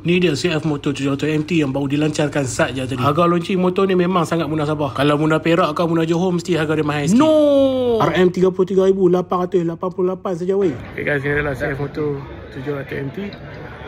Ni dia CF Motor 700 MT yang baru dilancarkan saja tadi. Harga launching motor ni memang sangat mudah Sabah. Kalau mudah Perak atau mudah Johor mesti harga dia mahal sikit. No! RM33,888 saja weh. Okay guys, ini adalah CF Motor 700 MT.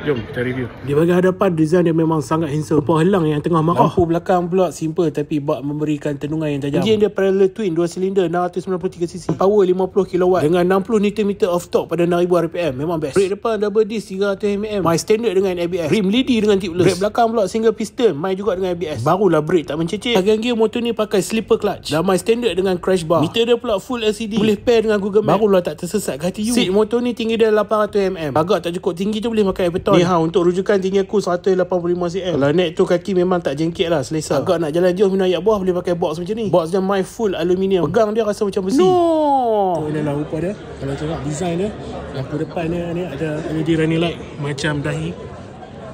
Jom kita review. Di bahagian hadapan design dia memang sangat handsome. Lampu helang yang tengah marah. Lampu belakang pula simple tapi bak memberikan tendungan yang tajam. Enjin dia parallel twin 2 silinder 693cc. Power 50 kW dengan 60 Nm of torque pada 6000 rpm. Memang best. Brake depan double disc 300mm. My standard dengan ABS. Rim lidi dengan tipless. Brake belakang pula single piston. My juga dengan ABS. Barulah brake tak mencecik. Bahagian gear motor ni pakai slipper clutch. Dan my standard dengan crash bar. Meter dia pula full LCD. Boleh pair dengan Google Map. Barulah tak tersesat ke hati you. Seat motor ni tinggi dia 800mm. Agak tak cukup tinggi tu boleh pakai beton. Ni untuk rujukan tinggi aku 185 cm. Kalau naik tu kaki memang tak jengkit lah, selesa. Agak nak jalan jauh minum ayat buah boleh pakai box macam ni. Box dia my full aluminium. Pegang dia rasa macam besi. No! Tu inilah rupa dia. Kalau tengok design dia, lampu depan dia ni ada LED running light macam dahi.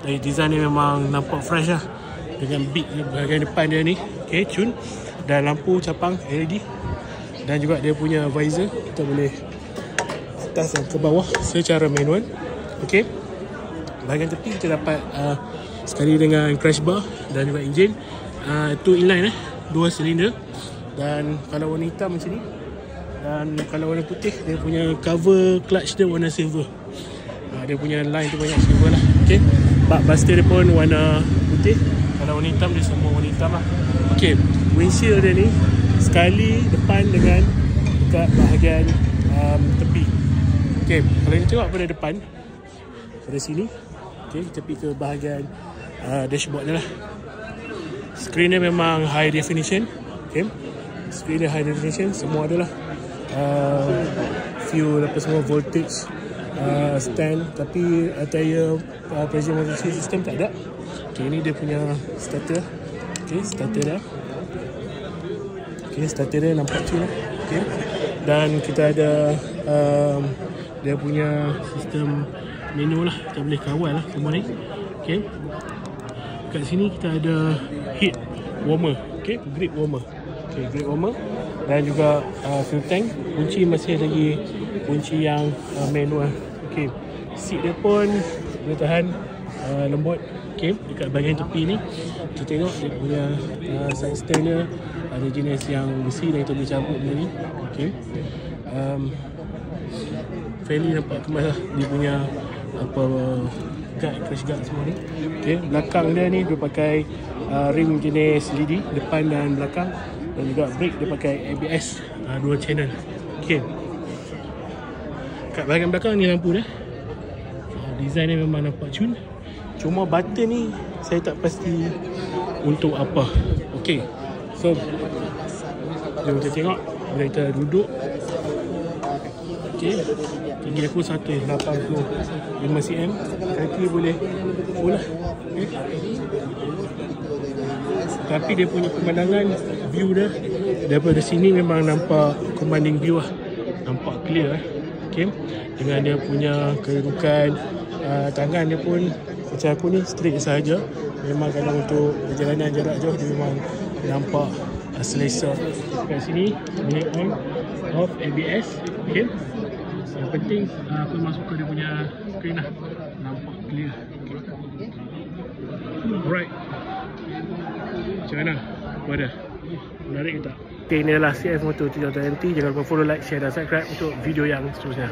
Jadi design dia memang nampak fresh lah. Dengan big bahagian depan dia ni. Okay, cun. Dan lampu capang LED. Dan juga dia punya visor. Kita boleh atas dan ke bawah secara manual. Okay. Bahagian tepi kita dapat sekali dengan crash bar dan juga enjin. Itu inline 2 silinder. Dan kalau warna hitam macam ni. Dan kalau warna putih dia punya cover clutch dia warna silver. Dia punya line tu banyak silver lah. Okay. Bak buster dia pun warna putih. Kalau warna hitam dia semua warna hitam lah. Okay. Windshield dia ni sekali depan dengan dekat bahagian tepi. Okay. Kalau kita tengok pada depan pada sini. Okay, kita pergi ke bahagian dashboard dia lah. Screen dia memang high definition. Okay. Screen dia high definition. Semua adalah fuel apa semua, voltage, stand. Tapi tire pressure monitoring system tak ada. Okay, ini dia punya starter. Okay, starter dia. Okay, starter dia nampak cun lah. Okay. Dan kita ada dia punya sistem menu lah, kita boleh kawal lah semua ni. Okay. Kat sini kita ada heat warmer. Okay, grip warmer. Okay, grip warmer. Dan juga fuel tank. Kunci masih lagi kunci yang manual. Okay. Seat dia pun boleh tahan lembut. Okay. Dekat bahagian tepi ni kita tengok dia punya side stand dia ada jenis yang besi dan kita boleh cabut benda ni. Okay. Fairly nampak kemas lah dia punya apa guard, crash guard semua ni. Okay. Belakang dia ni dia pakai rim jenis LED depan dan belakang. Dan juga brake dia pakai ABS 2 channel. Okay. Kat bahagian belakang ni lampu dia. Design dia memang nampak cun. Cuma button ni saya tak pasti untuk apa. Okay. So jom kita tengok bila kita duduk. Okay. Tinggi aku 185cm. Kaki boleh full lah. Okay. Tapi dia punya pemandangan, view dia daripada sini memang nampak commanding view lah. Nampak clear. Okay. Dengan dia punya kedudukan tangan dia pun macam aku ni straight sahaja. Memang kalau untuk perjalanan jarak jauh dia memang nampak selesa. Kat sini minute on off ABS. Okay. Yang penting aku masuk ke dia punya screen lah. Nampak clear. Okay. Alright. Macam mana? Apa dah? Menarik ke tak? Okay, ini adalah CF Motor 700 MT. Jangan lupa follow, like, share dan subscribe untuk video yang seterusnya.